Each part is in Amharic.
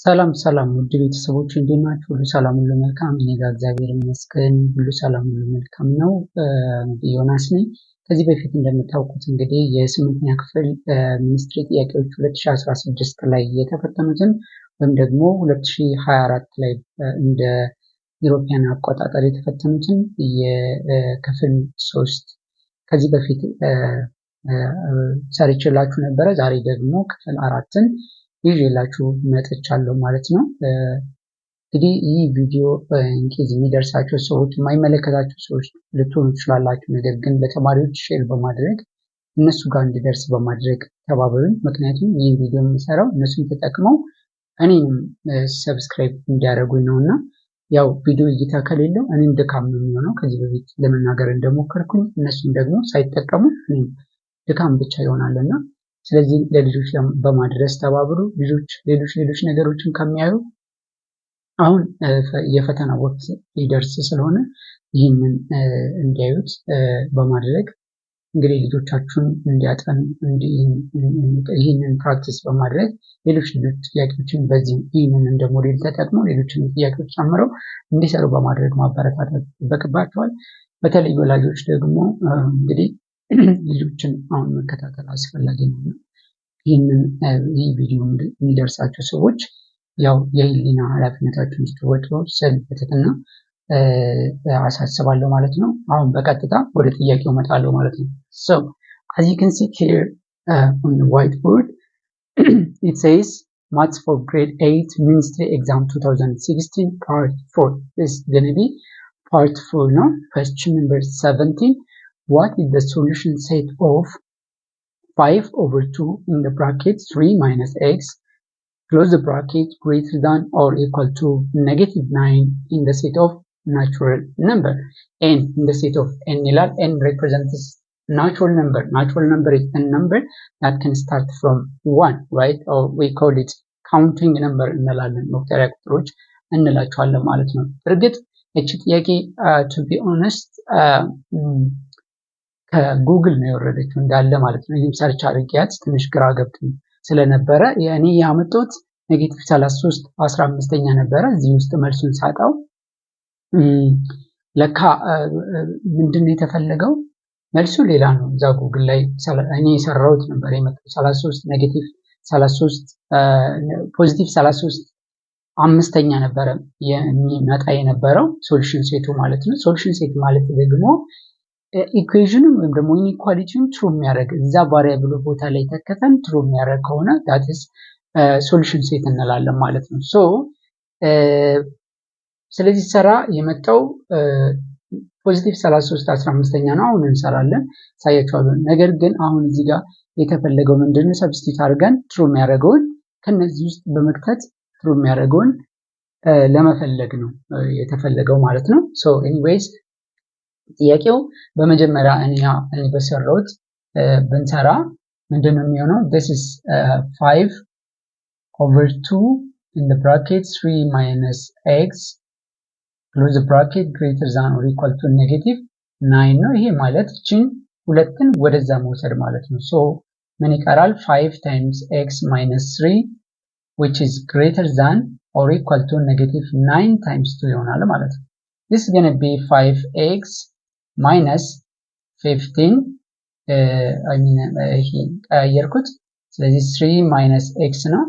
ሰላም ሰላም ውድ ቤተሰቦች እንዴት ናችሁ? ሁሉ ሰላም ሁሉ መልካም፣ እኔ ጋር እግዚአብሔር ይመስገን ሁሉ ሰላም ሁሉ መልካም ነው። ዮናስ ነኝ። ከዚህ በፊት እንደምታውቁት እንግዲህ የስምንተኛ ክፍል ሚኒስትሪ ጥያቄዎች 2016 ላይ የተፈተኑትን ወይም ደግሞ 2024 ላይ እንደ ኢሮፒያን አቆጣጠር የተፈተኑትን የክፍል 3 ከዚህ በፊት ሰርቼላችሁ ነበረ። ዛሬ ደግሞ ክፍል 4ን ይዤላችሁ መጥቻለሁ ማለት ነው። እንግዲህ ይህ ቪዲዮ ኢንኬዝ የሚደርሳቸው ሰዎች የማይመለከታቸው ሰዎች ልትሆኑ ትችላላችሁ። ነገር ግን ለተማሪዎች ሼር በማድረግ እነሱ ጋር እንዲደርስ በማድረግ ተባበሩኝ። ምክንያቱም ይህ ቪዲዮ የምሰራው እነሱን ተጠቅመው እኔንም ሰብስክራይብ እንዲያደርጉኝ ነው እና ያው ቪዲዮ እይታ ከሌለው እኔም ድካም ነው የሚሆነው። ከዚህ በፊት ለመናገር እንደሞከርኩኝ እነሱን ደግሞ ሳይጠቀሙ እኔም ድካም ብቻ ይሆናልና ስለዚህ ለልጆች በማድረስ ተባብሩ። ልጆች ሌሎች ነገሮችን ከሚያዩ አሁን የፈተና ወቅት ሊደርስ ስለሆነ ይህንን እንዲያዩት በማድረግ እንግዲህ ልጆቻችሁን እንዲያጠኑ ይህንን ፕራክቲስ በማድረግ ሌሎች ጥያቄዎችን በዚህ ይህንን እንደ ሞዴል ተጠቅመው ሌሎችን ጥያቄዎች ጨምረው እንዲሰሩ በማድረግ ማበረታታት ይጠበቅባቸዋል። በተለይ ወላጆች ደግሞ እንግዲህ ልጆችን አሁን መከታተል አስፈላጊ ነው። ይህ ቪዲዮ የሚደርሳቸው ሰዎች ያው የህሊና ኃላፊነታቸውን እንዲወጡ ስል በትህትና አሳስባለሁ ማለት ነው። አሁን በቀጥታ ወደ ጥያቄው እመጣለሁ ማለት ነው። So as you can see here on the whiteboard it says Maths for grade 8 ministry exam 2016 part 4. This is going to be part 4 now. Question number 17. What is the solution set of 5/2 in the bracket 3 minus x close the bracket greater than or equal to -9 in the set of natural number? N in the set of n ይላል። n represents natural number. Natural number is a number that can start from 1, right? Or we call it counting number እንላለን። መቁጠሪያ ቁጥሮች እንላቸዋለን ማለት ነው። እርግጥ እቺ ጥያቄ to be honest ከጉግል ነው የወረደችው እንዳለ ማለት ነው። ይህም ሰርች አድርጊያት ትንሽ ግራ ገብቶኝ ስለነበረ እኔ ያመጣሁት -33 15ኛ ነበረ። እዚህ ውስጥ መልሱን ሳጣው ለካ ምንድነው የተፈለገው መልሱ ሌላ ነው። እዛ ጉግል ላይ እኔ የሰራሁት ነበር የመጣው 33 -33 +33 አምስተኛ ነበረ የሚመጣ የነበረው ሶሉሽን ሴቱ ማለት ነው። ሶሉሽን ሴት ማለት ደግሞ ኢኩዌሽኑን ወይም ደግሞ ኢኒኳሊቲውን ትሩ የሚያደርግ እዛ ቫሪያብል ቦታ ላይ ተከተን ትሩ የሚያደርግ ከሆነ that is ሶሉሽን ሴት እንላለን ማለት ነው። ስለዚህ ሰራ የመጣው +33 15ኛ ነው። አሁን እንሰራለን ሳያችኋለሁ። ነገር ግን አሁን እዚህ ጋር የተፈለገው ምንድነው ሰብስቲት አድርገን ትሩ የሚያደርገውን ከነዚህ ውስጥ በመክተት ትሩ የሚያደርገውን ለመፈለግ ነው የተፈለገው ማለት ነው። ኤኒዌይስ ጥያቄው በመጀመሪያ እኔ በሰራሁት ብንሰራ ምንድነው የሚሆነው? this is 5/2 in the bracket 3 minus x close the bracket greater than or equal to -9 ነው። ይሄ ማለት እቺን ሁለትን ወደዛ መውሰድ ማለት ነው። ምን ይቀራል? 5 times x minus 3 which is greater than or equal to -9 times 2 ይሆናል ማለት ነው። this is going to be 5x minus 15 ቀየርኩት። ስለዚህ 3 minus x ነው።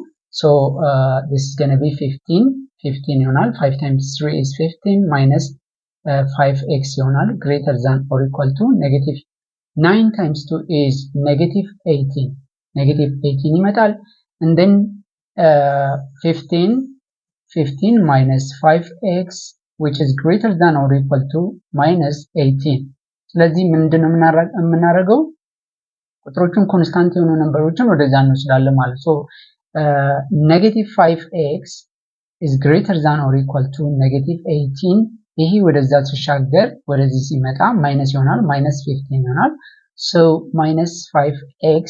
this is going to be 15 ይሆናል። 5 times 3 is 15 minus 5x ይሆናል greater than or equal to -9 times 2 is -18 ይመጣል። and then 15 minus 5x which is greater than or equal to -18. ስለዚህ ምንድነው የምናደርገው? ቁጥሮቹን ኮንስታንት የሆኑ ነምበሮችን ወደዛ እንወስዳለን ማለት ነው። -5x is greater than or equal to -18 ይሄ ወደዛ ሲሻገር ወደዚህ ሲመጣ ማይነስ ይሆናል -15 ይሆናል። -5x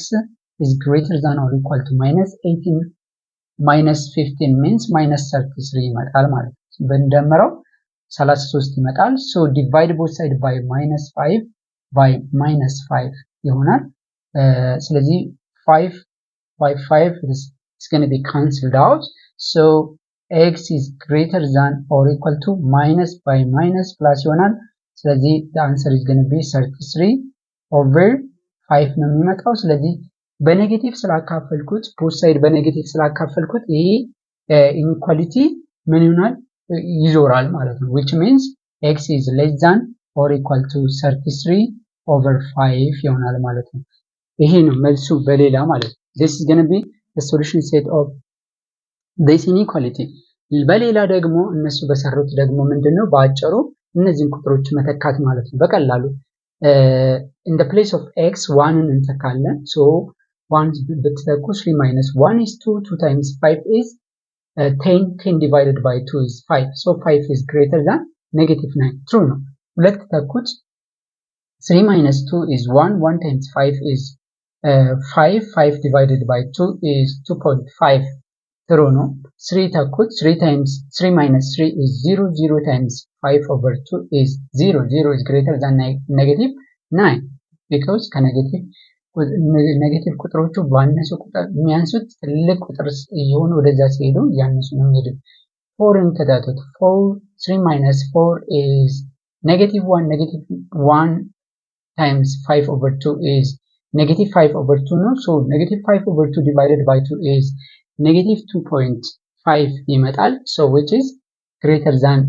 is greater than or equal to -18 -15 means -33 ይመጣል ማለት ነው። በእንደምረው 33 ይመጣል። divide both side by -5 by -5 ይሆናል። ስለዚህ 5 by 5 is going to be cancelled out. so x is greater than or equal to minus by minus plus ይሆናል ስለዚህ the answer is going to be 33 over 5 ነው የሚመጣው ስለዚህ በኔጌቲቭ ስላካፈልኩት both side በኔጌቲቭ ስላካፈልኩት ይሄ inequality ምን ይሆናል ይዞራል ማለት ነው which means x is less than or equal to 33 over 5 ይሆናል ማለት ነው ይሄ ነው መልሱ በሌላ ማለት ነው this is going to be the solution set of this inequality በሌላ ደግሞ እነሱ በሰሩት ደግሞ ምንድነው ባጭሩ እነዚህን ቁጥሮች መተካት ማለት ነው በቀላሉ in the place of x 1 እንተካለን so 1 ብትተኩ 3 minus 1 is 2 2 times 5 is 10 divided by 2 is 5 so 5 is greater than negative 9 true ነው ሁለት ተኩት 3 minus 2 is 1 1 times 5 is 5 5 divided by 2 is 2.5 true ነው 3 ተኩት 3 times 3 minus 3 is 0 0 times 5 over 2 is 0 0 is greater than negative 9 because ኔጌቲቭ ቁጥሮቹ ባነሱ ቁጥር የሚያንሱት ትልቅ ቁጥር ይሆን ወደዛ ሲሄዱ ያነሱ ነው የሚሄዱት 4 እንከታተት 4 3 minus 4 is negative 1 negative 1 times 5 over 2 is negative 5 over 2 no so negative 5 over 2 divided by 2 is negative 2.5 ይመጣል so which is greater than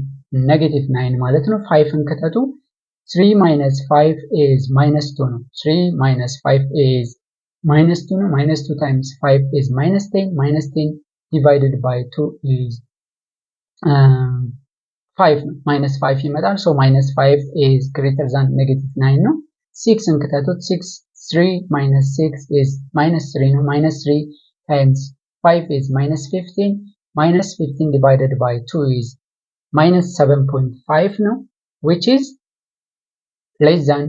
negative 9 ማለት ነው 5 እንከታቱ 3 minus 5 is minus 2 no 3 minus 5 is minus 2 no minus 2 times 5 is minus 10 divided by 2 is 5 minus 5 ይመጣል so minus 5 is greater than negative 9 no 6 እንከታቱት 6 3 minus 6 is minus 3 no minus 3 times 5 is minus 15 divided by 2 is minus 7.5 no which is less than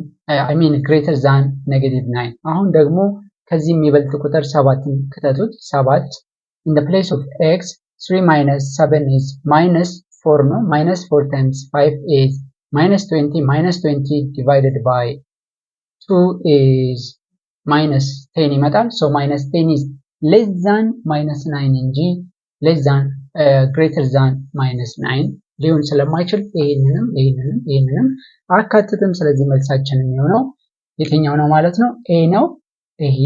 greater than negative 9 አሁን ደግሞ ከዚህ የሚበልጥ ቁጥር 7 ከተቱት 7 in the place of x 3 minus 7 is minus 4 no minus 4 times 5 is minus 20 divided by 2 is minus 10 ይመጣል so minus 10 is less than minus 9 እንጂ less than greater than minus 9 ሊሆን ስለማይችል ይሄንንም አካተተም ስለዚህ መልሳችን የሚሆነው የትኛው ነው ማለት ነው a ነው ይሄ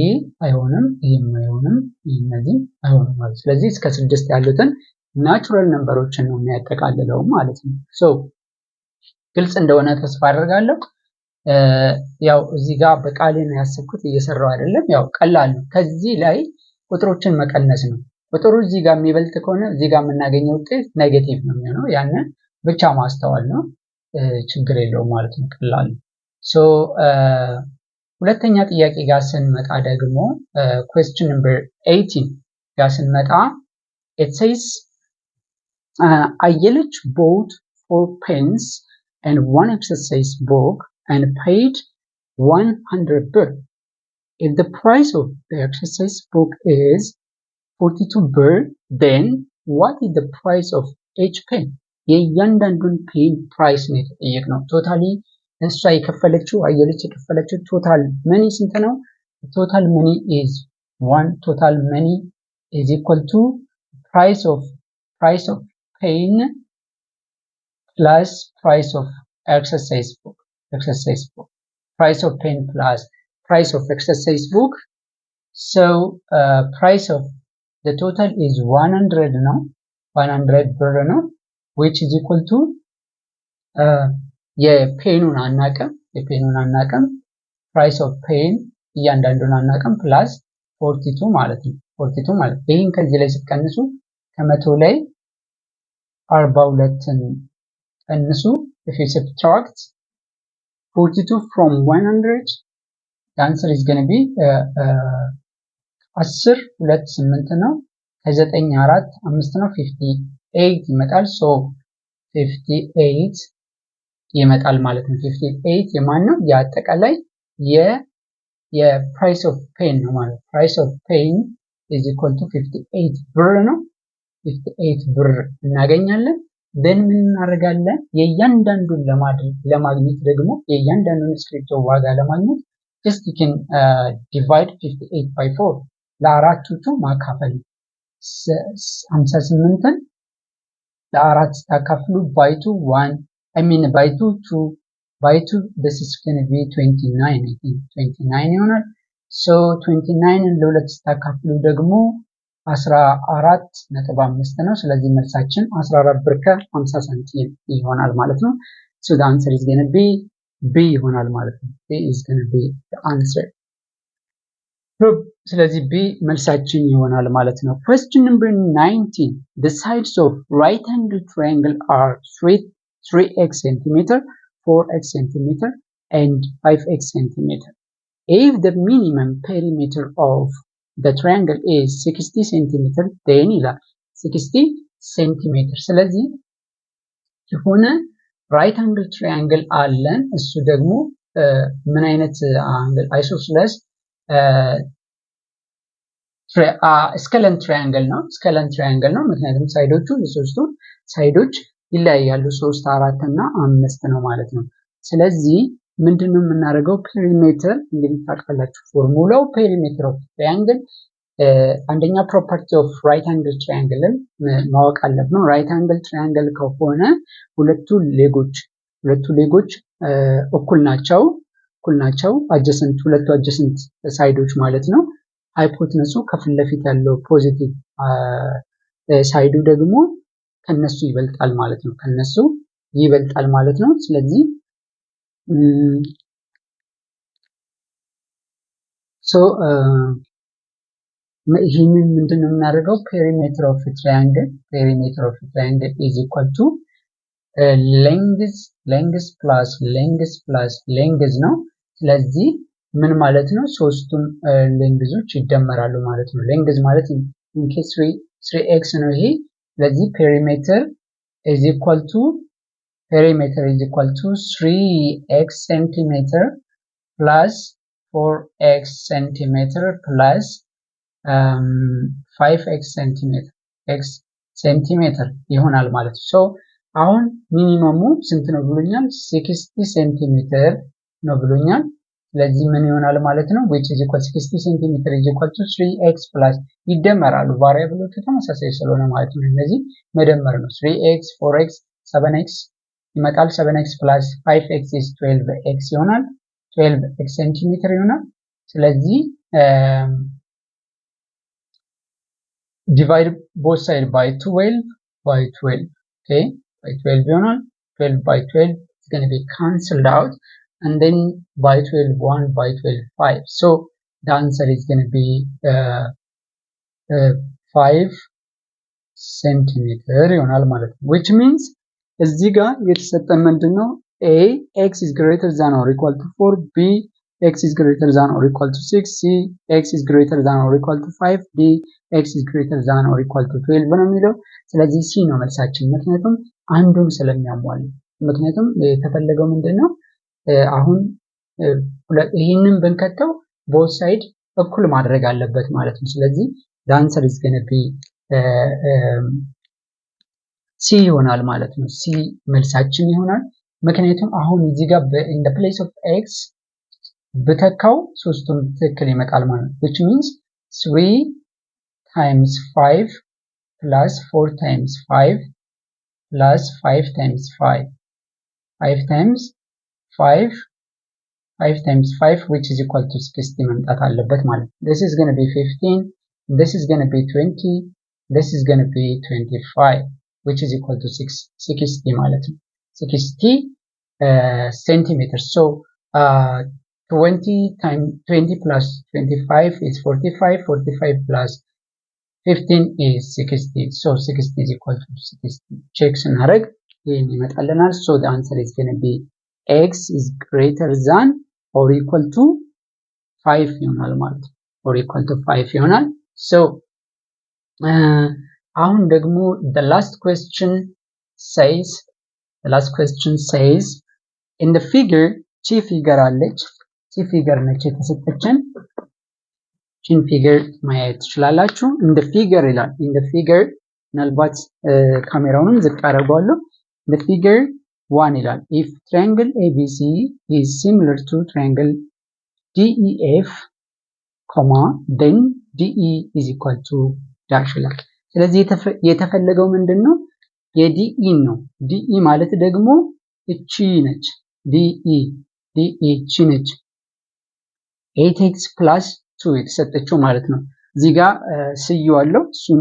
አይሆንም ይሄም አይሆንም እነዚህ አይሆንም ማለት ስለዚህ እስከ 6 ያሉትን ናቹራል ነምበሮችን ነው የሚያጠቃልለው ማለት ነው so ግልጽ እንደሆነ ተስፋ አደርጋለሁ ያው እዚህ ጋር በቃሌ ነው ያሰብኩት እየሰራው አይደለም ያው ቀላል ነው ከዚህ ላይ ቁጥሮችን መቀነስ ነው ቁጥሩ እዚህ ጋር የሚበልጥ ከሆነ እዚህ ጋር የምናገኘው ውጤት ኔጌቲቭ ነው የሚሆነው ያንን ብቻ ማስተዋል ነው ችግር የለውም ማለት ነው ቀላል so ሁለተኛ ጥያቄ ጋር ስንመጣ ደግሞ question number 18 ጋር ስንመጣ it says አየለች bought 4 pens and one exercise book and paid 100 birr if the price of the exercise book is 42 birr then what is the price of each pen የእያንዳንዱን ፔን ፕራይስ ነው የተጠየቅነው ቶታሊ እሷ የከፈለችው አየለች የከፈለችው ቶታል መኒ ስንት ነው ቶታል መኒ is 1 total money is equal to price of pen plus price of exercise book price of pen plus price of exercise book so price of the total is 100 now 100 ብር ነው which is equal to የፔኑን አናቀም price of pen እያንዳንዱን አናቀም plus 42 ማለት ነው 42 ማለት ይሄን ከዚህ ላይ ስትቀንሱ ከመቶ ላይ 42ን ቀንሱ if you subtract 42 from 100 the answer is going to be 10 2 8 ነው ከ9 4 5 ነው 58 ይመጣል so 58 ይመጣል ማለት ነው 58 የማን ነው ያጠቃላይ የprice of pen ነው ማለት price of pen is equal to 58 ብር ነው 58 ብር እናገኛለን then ምን እናደርጋለን የእያንዳንዱን ለማግኘት ደግሞ የእያንዳንዱን ስክሪፕቶ ዋጋ ለማግኘት just you can divide 58 by 4 ለአራቶቹ ማካፈል 58ን ለአራት ስታካፍሉ by 2 1 I mean by 2 2 by 2 this is going to be 29 I think 29 ይሆናል so 29ን ለሁለት ስታካፍሉ ደግሞ 14.5 ነው ስለዚህ መልሳችን 14 ብር ከ50 ሳንቲም ይሆናል ማለት ነው so the answer is going to be B ይሆናል ማለት ነው B is going to be the answer ስለዚህ B መልሳችን ይሆናል ማለት ነው question number 19 the sides of right angle triangle are 3x centimeter 4x centimeter and 5x centimeter if the minimum perimeter of the triangle is 60 centimeter then ይላል 60 centimeter ስለዚህ የሆነ right angle triangle አለን እሱ ደግሞ ምን አይነት አንግል isosceles ስኬለን ትራያንግል ነው ስኬለን ትራያንግል ነው ምክንያቱም ሳይዶቹ ለሶስቱ ሳይዶች ይለያያሉ 3 4 እና 5 ነው ማለት ነው ስለዚህ ምንድነው የምናደርገው ፔሪሜትር እንግዲህ ታውቃላችሁ ፎርሙላው ፔሪሜትር ኦፍ ትራያንግል አንደኛ ፕሮፐርቲ ኦፍ ራይት አንግል ትራያንግልን ማወቅ አለብን ራይት አንግል ትራያንግል ከሆነ ሁለቱ ሌጎች እኩል ናቸው አጀሰንት ሁለቱ አጀሰንት ሳይዶች ማለት ነው ሃይፖቴነሱ ከፊት ለፊት ያለው ፖዚቲቭ ሳይዱ ደግሞ ከነሱ ይበልጣል ማለት ነው ስለዚህ ይህንን ምንድነው የምናደርገው perimeter of a triangle is equal to length plus length ነው ስለዚህ ምን ማለት ነው ሶስቱም ሌንግዞች ይደመራሉ ማለት ነው ሌንግዝ ማለት ኢንኬስ 3x ነው ይሄ ስለዚህ perimeter is equal to 3x centimeter plus 4x centimeter plus 5x centimeter ይሆናል ማለት ነው so አሁን ሚኒመሙ ስንት ነው ብሎኛል 60 centimeter ነው ብሎኛል ስለዚህ ምን ይሆናል ማለት ነው which is equal 60 cm is equal to 3x plus ይደመራሉ ቫሪያብሎቹ ተመሳሳይ ስለሆነ ማለት ነው እነዚህ መደመር ነው 3x 4x 7x ይመጣል 7x plus 5x is 12x ይሆናል 12x cm ይሆናል ስለዚህ divide both side by 12 okay by 12 ይሆናል 12 by 12 is going to be cancelled out and then by 12 1 by 12 5 so the answer is going to be 5 centimeter ይሆናል ማለት ነው which means እዚህ ጋር የተሰጠን ምንድነው a x is greater than or equal to 4 b x is greater than or equal to 6 c x is greater than or equal to 5 d x is greater than or equal to 12 ነው የሚለው ስለዚህ c ነው መልሳችን ምክንያቱም አንዱን ስለሚያሟላ ምክንያቱም የተፈለገው ምንድነው አሁን ይሄንን ብንከተው both side እኩል ማድረግ አለበት ማለት ነው ስለዚህ the answer is going to be C ይሆናል ማለት ነው C መልሳችን ይሆናል ምክንያቱም አሁን እዚህ ጋር in the place of x በተካው ሶስቱም ትክክል ይመጣል ማለት ነው which means 3 times 5 plus 4 times 5 plus 5 times 5 5 times 5 which is equal to 60 መምጣት አለበት ማለት ነው this is going to be 15 this is going to be 20 this is going to be 25 which is equal to 60 ማለት ነው 60 centimeters so 20 plus 25 is 45 45 plus 15 is 60 so 60 is equal to 60 check ስናደርግ ይሄን ይመጣልናል so the answer is going to be x is greater than or equal to 5 ይሆናል ማለት ነው or equal to 5 ይሆናል so አሁን ደግሞ the last question says in the figure ቺ ፊገር አለች ቺ ፊገር ነች የተሰጠችን ቺን ፊገር ማየት ትችላላችሁ in the figure ይላል in the figure ምናልባት ካሜራውንም ዝቅ አደርጋለሁ the figure 1 ይላል if triangle ABC is similar to triangle DEF then DE is equal to ዳሽ ይላል። ስለዚህ የተፈለገው ምንድነው? የዲኢ ነው። ዲኢ ማለት ደግሞ እቺ ነች። ዲኢ እቺ ነች 8x + 2 የተሰጠችው ማለት ነው። እዚህ ጋር ስየዋለሁ እሱን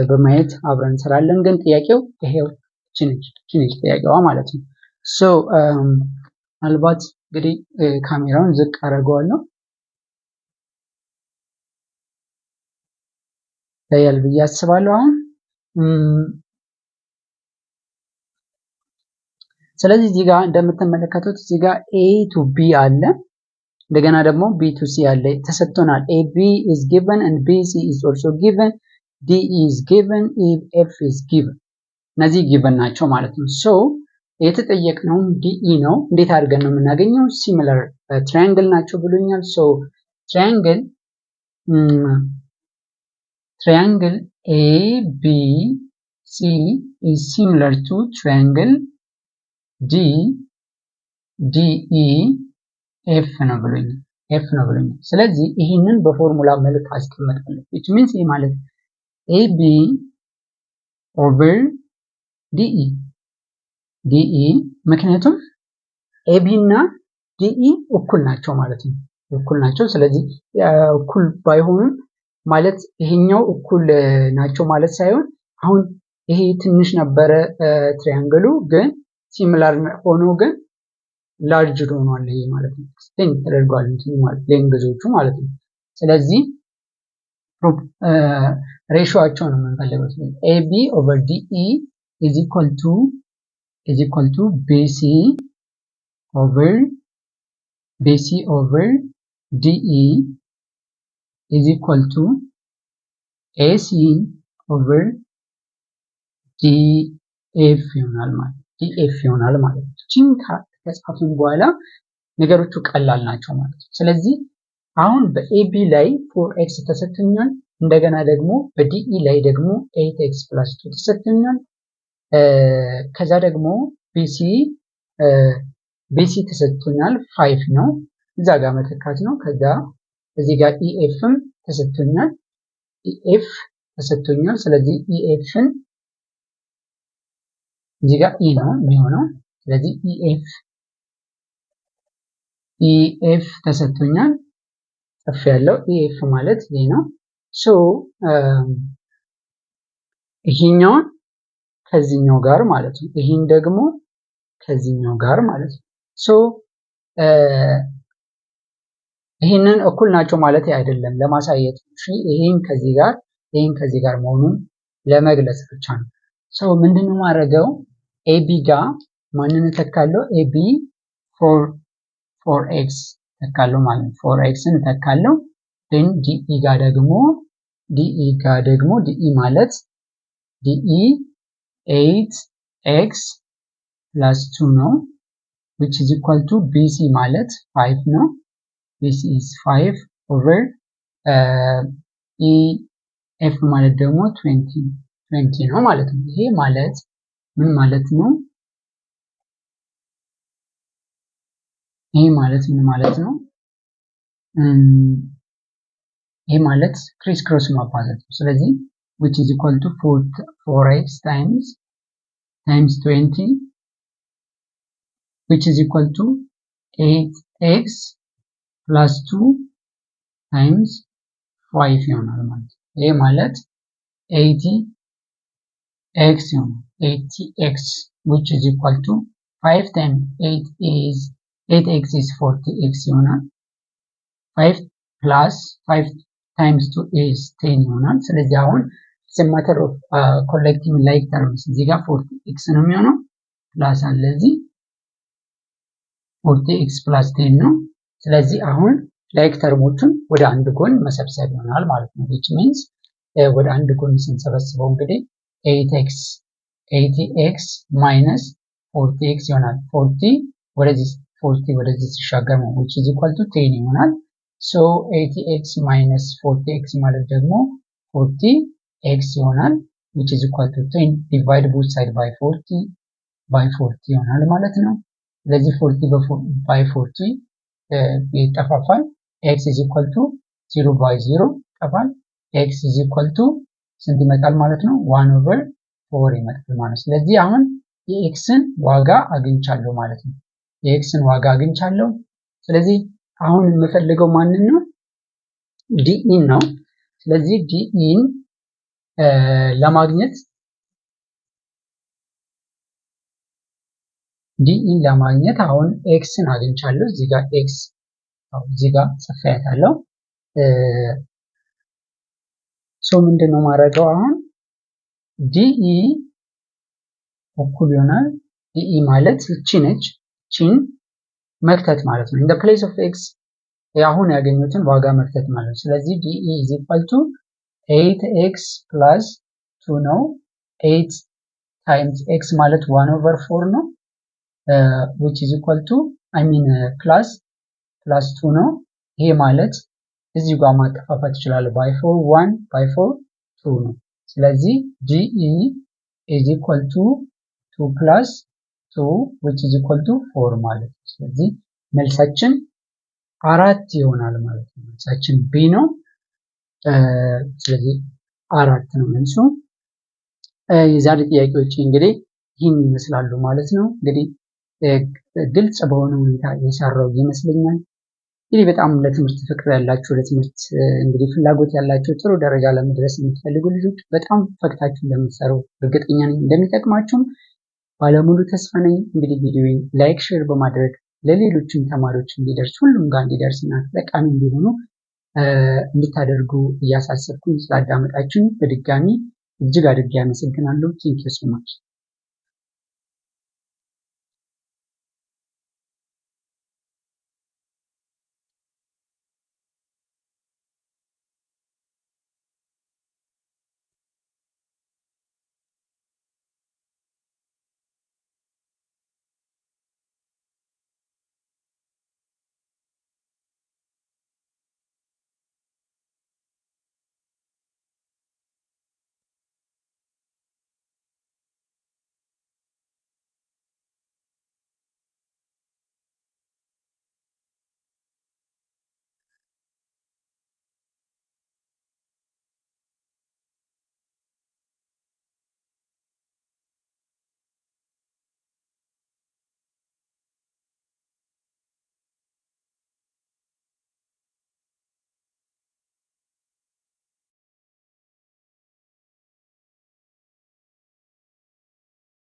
በማየት አብረን እንሰራለን። ግን ጥያቄው ይሄው እቺ ነች ጥያቄዋ ማለት ነው። ሶ ምናልባት እንግዲህ ካሜራውን ዝቅ አደርገዋለሁ ታያል ብዬ አስባለሁ አሁን። ስለዚህ እዚህ ጋር እንደምትመለከቱት እዚህ ጋር A to B አለ፣ እንደገና ደግሞ B to C አለ ተሰጥቶናል። AB is given and BC is also given, DE is given, EF is given። እነዚህ given ናቸው ማለት ነው። ሶ የተጠየቅነው DE ነው። እንዴት አድርገን ነው የምናገኘው? ሲሚላር ትራያንግል ናቸው ብሎኛል። ሶ ትራያንግል ABC is similar to triangle DEF ነው ብሎኛል። ስለዚህ ይህንን በፎርሙላ መልክ አስቀምጣለሁ። which means ይህ ማለት AB over DE ምክንያቱም AB እና DE እኩል ናቸው ማለት ነው። እኩል ናቸው። ስለዚህ እኩል ባይሆኑም ማለት ይሄኛው እኩል ናቸው ማለት ሳይሆን አሁን ይሄ ትንሽ ነበረ ትራያንግሉ ግን ሲሚላር ሆኖ ግን ላርጅ ሆኗል ይሄ ማለት ነው። ኤክስቴንድ ተደርጓል እንትኑ ማለት ሌንግዞቹ ማለት ነው። ስለዚህ ሬሾአቸው ነው የምንፈልገው። AB over DE is equal to BC over DE is equal to AC over DF ይሆናል ማለት ነው። ቺን ከጻፍን በኋላ ነገሮቹ ቀላል ናቸው ማለት ነው። ስለዚህ አሁን በኤቢ ላይ 4x ተሰጥቶኛል፣ እንደገና ደግሞ በዲኢ ላይ ደግሞ 8x + 2 ተሰጥቶኛል። ከዛ ደግሞ BC ተሰጥቶኛል 5 ነው፣ እዛ ጋር መተካት ነው። ከዛ እዚህ ጋር EFም ተሰጥቶኛል፣ EF ተሰጥቶኛል። ስለዚህ EFን እዚህ ጋር E ነው የሚሆነው። ስለዚህ EF ተሰጥቶኛል ጽፍ ያለው EF ማለት ይሄ ነው። ሶ ይሄኛውን ከዚህኛው ጋር ማለት ነው፣ ይሄን ደግሞ ከዚህኛው ጋር ማለት ነው። ሶ ይሄንን እኩል ናቸው ማለት አይደለም ለማሳየት እሺ፣ ይሄን ከዚህ ጋር መሆኑን ለመግለጽ ብቻ ነው። ሶ ምንድነው ማድረገው? AB ጋር ማንን ተካለው? AB 4x ተካለው ማለት ነው። 4xን ተካለው። then DE ጋር ደግሞ DE ማለት DE 8x + 2 ነው which is equal to BC ማለት 5 ነው። BC is 5 over EF ማለት ደግሞ 20 ነው ማለት ነው። ይሄ ማለት ምን ማለት ነው? ይሄ ማለት ክሪስ ክሮስ ማባዛት ነው። ስለዚህ which is equal to 4x times 20 which is equal to 8x + 2 times 5 ይሆናል ማለት ነው። ይሄ ማለት 80x ይሆናል። 80x which is equal to 5 times 8x is 40x ይሆናል። 5 plus 5 times 2 is 10 ይሆናል። ስለዚህ አሁን it's a matter of collecting like terms እዚህ ጋር 40x ነው የሚሆነው ፕላስ አለ እዚህ 40x + 10 ነው። ስለዚህ አሁን ላይክ ተርሞቹን ወደ አንድ ጎን መሰብሰብ ይሆናል ማለት ነው። which means ወደ አንድ ጎን ስንሰበስበው እንግዲህ 80x minus 40x ይሆናል። 40 ወደዚህ ሲሻገር ነው which is equal to 10 ይሆናል። so 80x minus 40x ማለት ደግሞ 40x ይሆናል which is equal to 10 divide both side by 40 ይሆናል ማለት ነው። ስለዚህ 40 by 40 ይጠፋፋል። x is equal to 0 by 0 ይጠፋል። x is equal to ስንት ይመጣል ማለት ነው? 1/4 ይመጣል ማለት ነው። ስለዚህ አሁን የኤክስን ዋጋ አግኝቻለሁ ማለት ነው። የኤክስን ዋጋ አግኝቻለሁ። ስለዚህ አሁን የምፈልገው ማንን ነው? ዲኢን ነው። ስለዚህ ዲኢን ለማግኘት አሁን ኤክስን አግኝቻለሁ። እዚህ ጋር ኤክስ እዚህ ጋር ጽፌያታለሁ። ምንድነው ማድረገው አሁን ዲኢ እኩል ይሆናል ዲኢ ማለት እቺ ነች። እቺን መክተት ማለት ነው። in the place of x አሁን ያገኙትን ዋጋ መክተት ማለት ነው። ስለዚህ ዲኢ is equal to 8x plus 2 ነው። 8 times x ማለት 1/4 ነው። which is equal to plus 2 ነው። ይሄ ማለት እዚህ ጋር ማጠፋፋት ይችላል። by 4 1 by 4 2 ነው። ስለዚህ ዲኢ is equal to 2 plus 2 which is equal to 4 ማለት ነው። ስለዚህ መልሳችን 4 ይሆናል ማለት ነው። መልሳችን ቢ ነው። ስለዚህ 4 ነው መልሱ። የዛሬ ጥያቄዎች እንግዲህ ይህን ይመስላሉ ማለት ነው። እንግዲህ ግልጽ በሆነ ሁኔታ የሰራው ይመስለኛል። እንግዲህ በጣም ለትምህርት ፍቅር ያላችሁ ለትምህርት እንግዲህ ፍላጎት ያላችሁ ጥሩ ደረጃ ለመድረስ የምትፈልጉ ልጆች በጣም ፈክታችሁ እንደምትሰሩ እርግጠኛ ነኝ። እንደሚጠቅማችሁም ባለሙሉ ተስፋ ነኝ። እንግዲህ ቪዲዮውን ላይክ፣ ሼር በማድረግ ለሌሎችም ተማሪዎች እንዲደርስ ሁሉም ጋር እንዲደርስና ተጠቃሚ እንዲሆኑ እንድታደርጉ እያሳሰብኩኝ ስላዳመጣችሁኝ በድጋሚ እጅግ አድርጌ አመሰግናለሁ። ቴንክ ዩ ሶ ማች